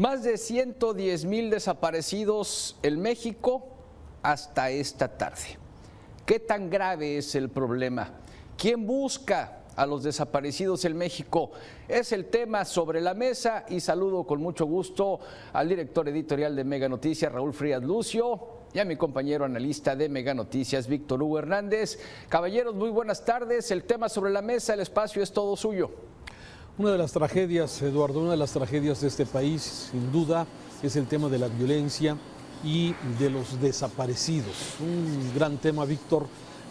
Más de 110,000 desaparecidos en México hasta esta tarde. ¿Qué tan grave es el problema? ¿Quién busca a los desaparecidos en México? Es el tema sobre la mesa y saludo con mucho gusto al director editorial de Mega Noticias, Raúl Frías Lucio, y a mi compañero analista de Mega Noticias, Víctor Hugo Hernández. Caballeros, muy buenas tardes. El tema sobre la mesa, el espacio es todo suyo. Una de las tragedias, Eduardo, una de las tragedias de este país, sin duda, es el tema de la violencia y de los desaparecidos. Un gran tema, Víctor,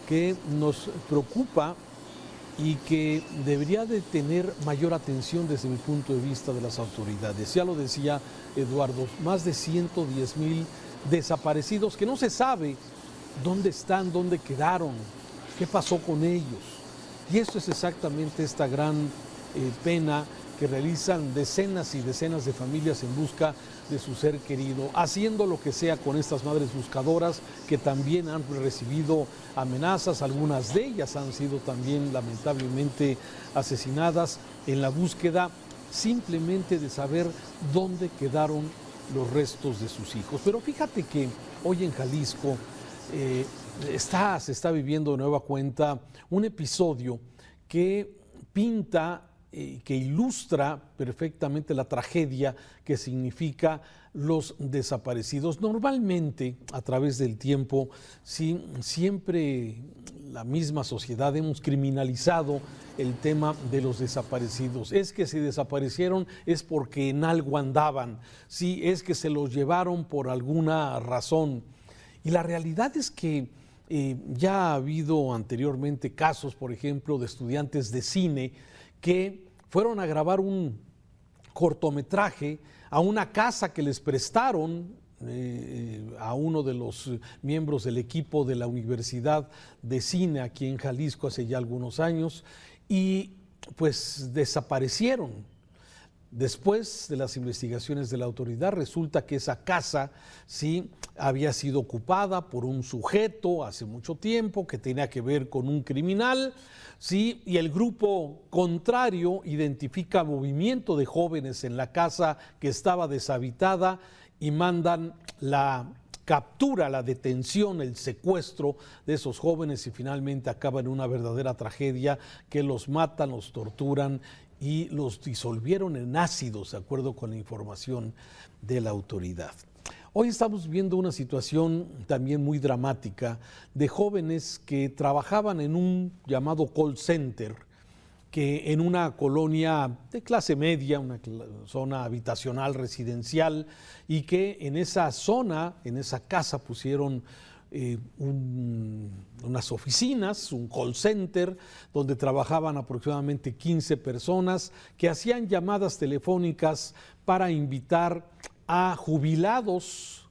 que nos preocupa y que debería de tener mayor atención desde mi punto de vista de las autoridades. Ya lo decía Eduardo, más de 110,000 desaparecidos que no se sabe dónde están, dónde quedaron, qué pasó con ellos. Y esto es exactamente esta gran pena que realizan decenas y decenas de familias en busca de su ser querido, haciendo lo que sea con estas madres buscadoras que también han recibido amenazas. Algunas de ellas han sido también lamentablemente asesinadas en la búsqueda simplemente de saber dónde quedaron los restos de sus hijos. Pero fíjate que hoy en Jalisco se está viviendo de nueva cuenta un episodio que pinta que ilustra perfectamente la tragedia que significa los desaparecidos. Normalmente, a través del tiempo, siempre la misma sociedad hemos criminalizado el tema de los desaparecidos. Es que si desaparecieron es porque en algo andaban, sí, es que se los llevaron por alguna razón. Y la realidad es que ya ha habido anteriormente casos, por ejemplo, de estudiantes de cine que fueron a grabar un cortometraje a una casa que les prestaron a uno de los miembros del equipo de la Universidad de Cine aquí en Jalisco hace ya algunos años, y pues desaparecieron. Después de las investigaciones de la autoridad, resulta que esa casa sí había sido ocupada por un sujeto hace mucho tiempo que tenía que ver con un criminal, sí, y el grupo contrario identifica movimiento de jóvenes en la casa que estaba deshabitada y mandan la captura, la detención, el secuestro de esos jóvenes y finalmente acaba en una verdadera tragedia que los matan, los torturan y los disolvieron en ácidos, de acuerdo con la información de la autoridad. Hoy estamos viendo una situación también muy dramática de jóvenes que trabajaban en un llamado call center, que en una colonia de clase media, una zona habitacional residencial, y que en esa zona, en esa casa pusieron unas oficinas, un call center, donde trabajaban aproximadamente 15 personas que hacían llamadas telefónicas para invitar a jubilados,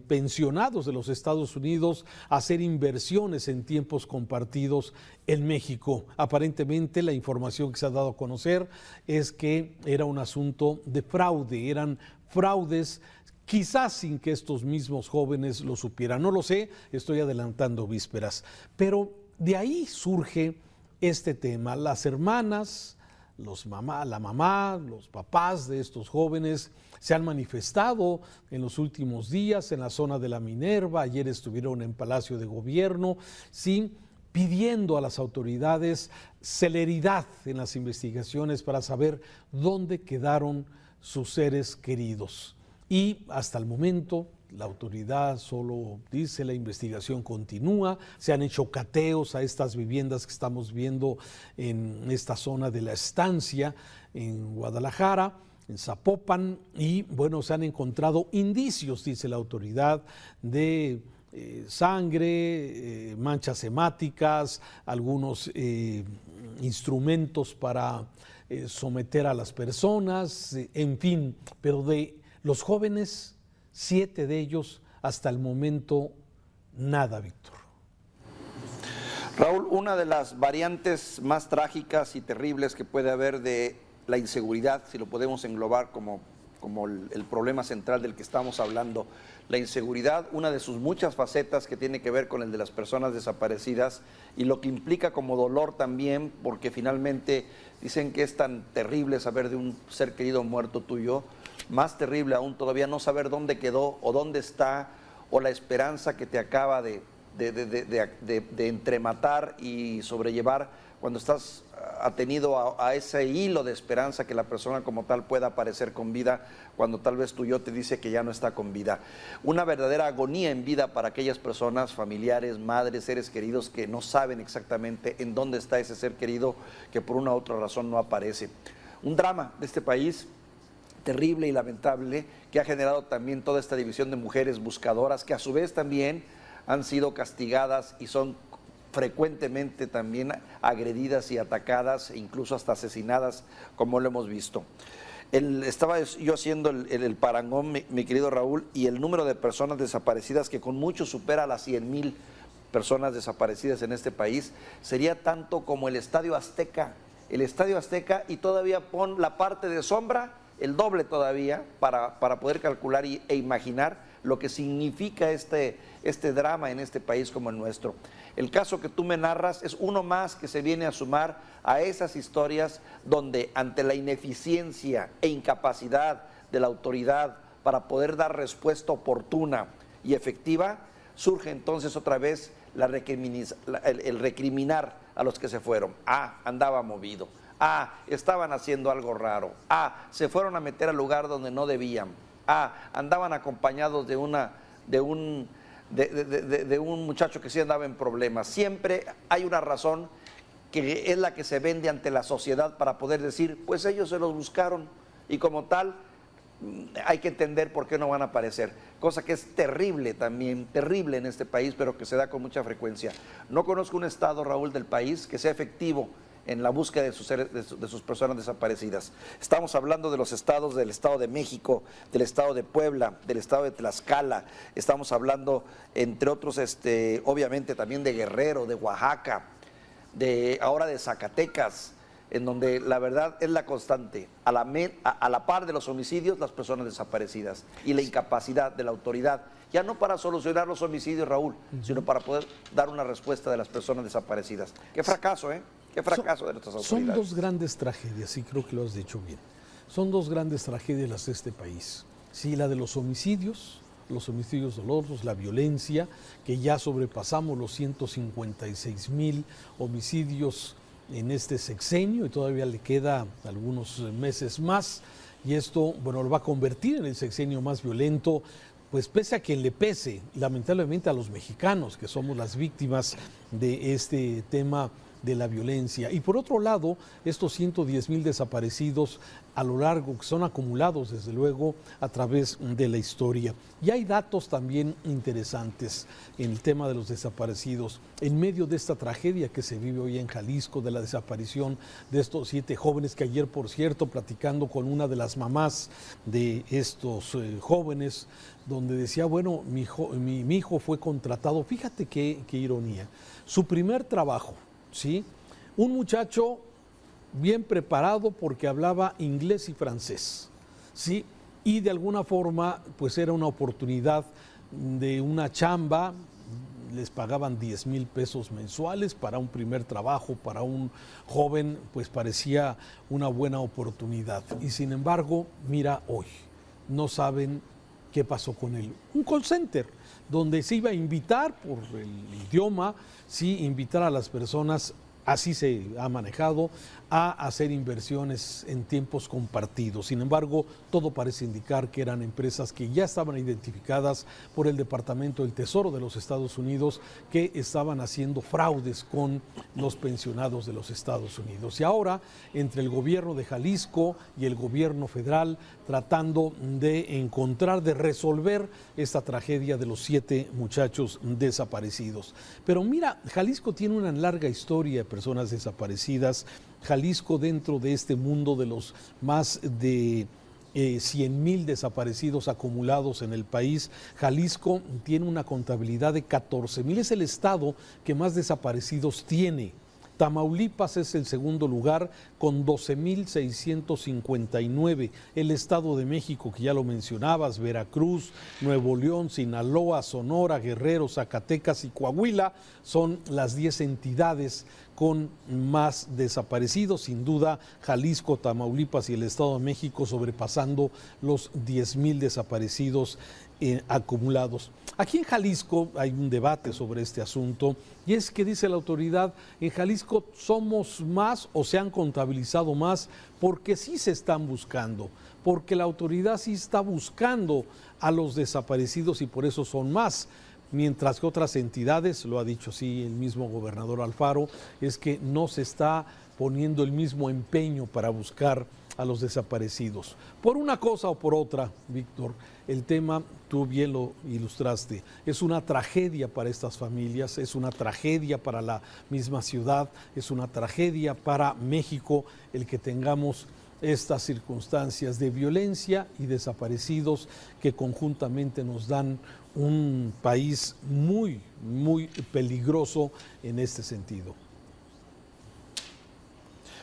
pensionados de los Estados Unidos a hacer inversiones en tiempos compartidos en México. Aparentemente la información que se ha dado a conocer es que era un asunto de fraude, eran fraudes quizás sin que estos mismos jóvenes lo supieran. No lo sé, estoy adelantando vísperas. Pero de ahí surge este tema. Las hermanas, la mamá, los papás de estos jóvenes se han manifestado en los últimos días en la zona de la Minerva. Ayer estuvieron en Palacio de Gobierno, sí, pidiendo a las autoridades celeridad en las investigaciones para saber dónde quedaron sus seres queridos. Y hasta el momento la autoridad solo dice la investigación continúa, se han hecho cateos a estas viviendas que estamos viendo en esta zona de la Estancia en Guadalajara, en Zapopan, y bueno, se han encontrado indicios, dice la autoridad, de sangre, manchas hemáticas, algunos instrumentos para someter a las personas, en fin, pero de los jóvenes, 7 de ellos, hasta el momento, nada, Víctor. Raúl, una de las variantes más trágicas y terribles que puede haber de la inseguridad, si lo podemos englobar como el problema central del que estamos hablando, la inseguridad, una de sus muchas facetas que tiene que ver con el de las personas desaparecidas y lo que implica como dolor también, porque finalmente dicen que es tan terrible saber de un ser querido muerto tuyo, más terrible aún todavía no saber dónde quedó o dónde está, o la esperanza que te acaba de entrematar y sobrellevar cuando estás atenido a ese hilo de esperanza que la persona como tal pueda aparecer con vida cuando tal vez tu yo te dice que ya no está con vida. Una verdadera agonía en vida para aquellas personas, familiares, madres, seres queridos que no saben exactamente en dónde está ese ser querido que por una u otra razón no aparece. Un drama de este país terrible y lamentable que ha generado también toda esta división de mujeres buscadoras que a su vez también han sido castigadas y son frecuentemente también agredidas y atacadas, incluso hasta asesinadas, como lo hemos visto. Estaba yo haciendo el parangón, mi querido Raúl, y el número de personas desaparecidas, que con mucho supera las 100,000 personas desaparecidas en este país, sería tanto como el Estadio Azteca. El Estadio Azteca, y todavía pon la parte de sombra, el doble todavía, para poder calcular e imaginar lo que significa este drama en este país como el nuestro. El caso que tú me narras es uno más que se viene a sumar a esas historias donde ante la ineficiencia e incapacidad de la autoridad para poder dar respuesta oportuna y efectiva, surge entonces otra vez el recriminar a los que se fueron. Andaba movido. Estaban haciendo algo raro. Se fueron a meter al lugar donde no debían. Andaban acompañados de un muchacho que sí andaba en problemas. Siempre hay una razón que es la que se vende ante la sociedad para poder decir, pues ellos se los buscaron y como tal hay que entender por qué no van a aparecer. Cosa que es terrible también, terrible en este país, pero que se da con mucha frecuencia. No conozco un estado, Raúl, del país que sea efectivo en la búsqueda de sus personas desaparecidas. Estamos hablando de los estados del Estado de México, del Estado de Puebla, del Estado de Tlaxcala, estamos hablando, entre otros, obviamente también de Guerrero, de Oaxaca, ahora de Zacatecas, en donde la verdad es la constante, a la par de los homicidios, las personas desaparecidas y la incapacidad de la autoridad, ya no para solucionar los homicidios, Raúl, sino para poder dar una respuesta de las personas desaparecidas. Qué fracaso, Qué fracaso de nuestras autoridades. Son dos grandes tragedias, y creo que lo has dicho bien. Son dos grandes tragedias las de este país. Sí, la de los homicidios dolosos, la violencia, que ya sobrepasamos los 156,000 homicidios en este sexenio y todavía le queda algunos meses más. Y esto, bueno, lo va a convertir en el sexenio más violento, pues pese a quien le pese, lamentablemente a los mexicanos, que somos las víctimas de este tema de la violencia. Y por otro lado, estos 110,000 desaparecidos a lo largo, que son acumulados desde luego a través de la historia. Y hay datos también interesantes en el tema de los desaparecidos. En medio de esta tragedia que se vive hoy en Jalisco, de la desaparición de estos 7 jóvenes, que ayer, por cierto, platicando con una de las mamás de estos jóvenes, donde decía, bueno, mi hijo fue contratado, fíjate qué ironía, su primer trabajo, ¿sí? Un muchacho bien preparado porque hablaba inglés y francés, ¿sí? Y de alguna forma, pues era una oportunidad de una chamba, les pagaban 10,000 pesos mensuales para un primer trabajo, para un joven, pues parecía una buena oportunidad. Y sin embargo, mira hoy, no saben qué pasó con él. Un call center, donde se iba a invitar por el idioma, sí, invitar a las personas, así se ha manejado, a hacer inversiones en tiempos compartidos. Sin embargo, todo parece indicar que eran empresas que ya estaban identificadas por el Departamento del Tesoro de los Estados Unidos, que estaban haciendo fraudes con los pensionados de los Estados Unidos. Y ahora, entre el gobierno de Jalisco y el gobierno federal, tratando de encontrar, de resolver esta tragedia de los 7 muchachos desaparecidos. Pero mira, Jalisco tiene una larga historia de personas desaparecidas. Jalisco, dentro de este mundo de los más de 100,000 desaparecidos acumulados en el país, Jalisco tiene una contabilidad de 14,000. Es el estado que más desaparecidos tiene. Tamaulipas es el segundo lugar con 12.659. El Estado de México, que ya lo mencionabas, Veracruz, Nuevo León, Sinaloa, Sonora, Guerrero, Zacatecas y Coahuila son las 10 entidades con más desaparecidos. Sin duda, Jalisco, Tamaulipas y el Estado de México sobrepasando los 10,000 desaparecidos acumulados. Aquí en Jalisco hay un debate sobre este asunto y es que dice la autoridad, en Jalisco somos más o se han contabilizado más porque sí se están buscando, porque la autoridad sí está buscando a los desaparecidos y por eso son más. Mientras que otras entidades, lo ha dicho así el mismo gobernador Alfaro, es que no se está poniendo el mismo empeño para buscar a los desaparecidos. Por una cosa o por otra, Víctor, el tema, tú bien lo ilustraste, es una tragedia para estas familias, es una tragedia para la misma ciudad, es una tragedia para México el que tengamos estas circunstancias de violencia y desaparecidos que conjuntamente nos dan un país muy, muy peligroso en este sentido.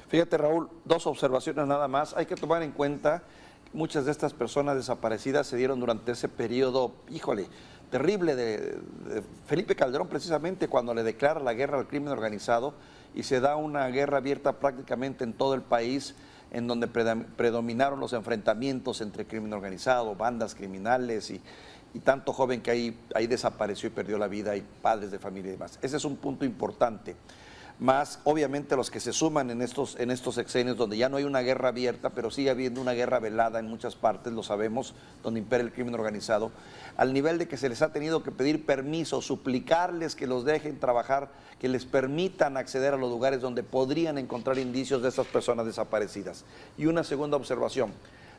Fíjate, Raúl, 2 observaciones nada más. Hay que tomar en cuenta que muchas de estas personas desaparecidas se dieron durante ese periodo, híjole, terrible de Felipe Calderón, precisamente cuando le declara la guerra al crimen organizado y se da una guerra abierta prácticamente en todo el país, en donde predominaron los enfrentamientos entre crimen organizado, bandas criminales y tanto joven que ahí desapareció y perdió la vida, y padres de familia y demás. Ese es un punto importante. Más obviamente los que se suman en estos sexenios donde ya no hay una guerra abierta, pero sigue habiendo una guerra velada en muchas partes, lo sabemos, donde impera el crimen organizado, al nivel de que se les ha tenido que pedir permiso, suplicarles que los dejen trabajar, que les permitan acceder a los lugares donde podrían encontrar indicios de estas personas desaparecidas. Y una segunda observación,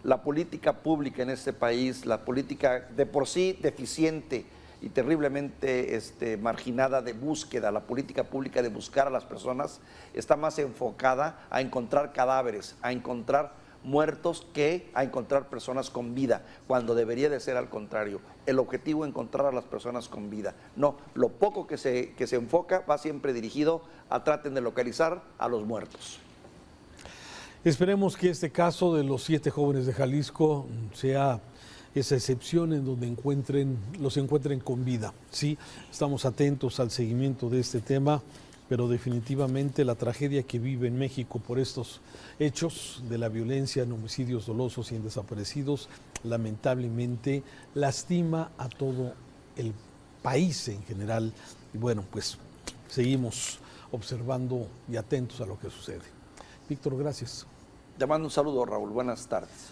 la política pública en este país, la política de por sí deficiente y terriblemente marginada de búsqueda, la política pública de buscar a las personas, está más enfocada a encontrar cadáveres, a encontrar muertos que a encontrar personas con vida, cuando debería de ser al contrario. El objetivo es encontrar a las personas con vida. No, lo poco que se enfoca va siempre dirigido a traten de localizar a los muertos. Esperemos que este caso de los 7 jóvenes de Jalisco sea esa excepción en donde los encuentren con vida. Sí, estamos atentos al seguimiento de este tema, pero definitivamente la tragedia que vive en México por estos hechos de la violencia en homicidios dolosos y en desaparecidos, lamentablemente lastima a todo el país en general. Y bueno, pues seguimos observando y atentos a lo que sucede. Víctor, gracias. Te mando un saludo, Raúl. Buenas tardes.